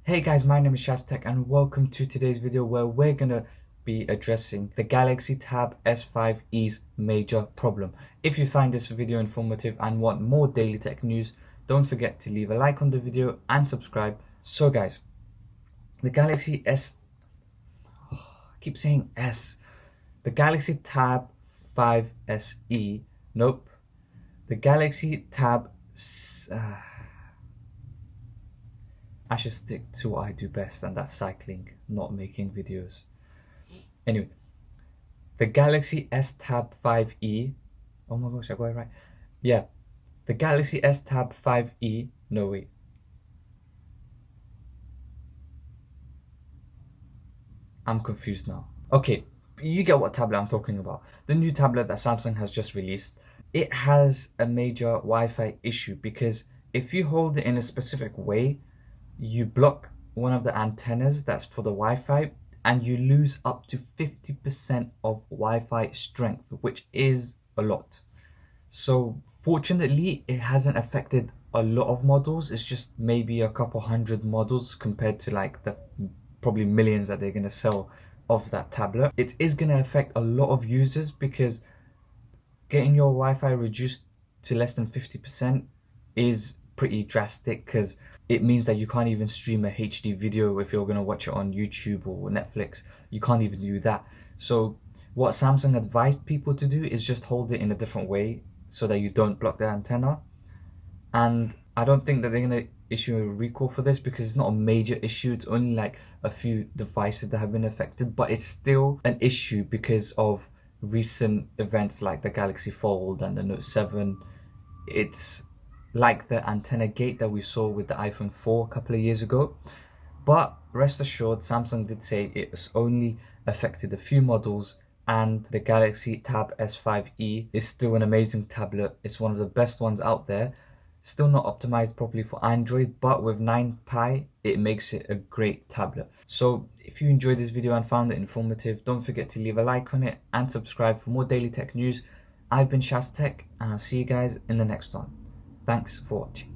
Hey guys, my name is Shaztech and welcome to today's video where we're gonna be addressing the Galaxy Tab S5e's major problem. If you find this video informative and want more daily tech news, don't forget to leave a like on the video and subscribe. So guys, the Galaxy S, I keep saying S, the Galaxy Tab 5 SE, nope, the Galaxy Tab, I should stick to what I do best, and that's cycling, not making videos. Anyway, the Galaxy S Tab 5e. Oh my gosh, I got it right. Yeah, the Galaxy S Tab 5e. No, wait. I'm confused now. Okay, you get what tablet I'm talking about. The new tablet that Samsung has just released. It has a major Wi-Fi issue because if you hold it in a specific way, you block one of the antennas that's for the Wi-Fi and you lose up to 50% of Wi-Fi strength, which is a lot. So fortunately, it hasn't affected a lot of models. It's just maybe a couple hundred models compared to like the probably millions that they're going to sell of that tablet. It is going to affect a lot of users because getting your Wi-Fi reduced to less than 50% is pretty drastic because it means that you can't even stream a HD video if you're going to watch it on YouTube or Netflix. You can't even do that. So what Samsung advised people to do is just hold it in a different way so that you don't block the antenna. And I don't think that they're going to issue a recall for this because it's not a major issue. It's only like a few devices that have been affected, but it's still an issue because of recent events like the Galaxy Fold and the Note 7. It's like the antenna gate that we saw with the iPhone 4 a couple of years ago. But rest assured, Samsung did say it's only affected a few models, and the Galaxy Tab S5e is still an amazing tablet. It's one of the best ones out there. Still not optimized properly for Android, but with 9Pi, it makes it a great tablet. So if you enjoyed this video and found it informative, don't forget to leave a like on it and subscribe for more daily tech news. I've been Shaztech and I'll see you guys in the next one. Thanks for watching.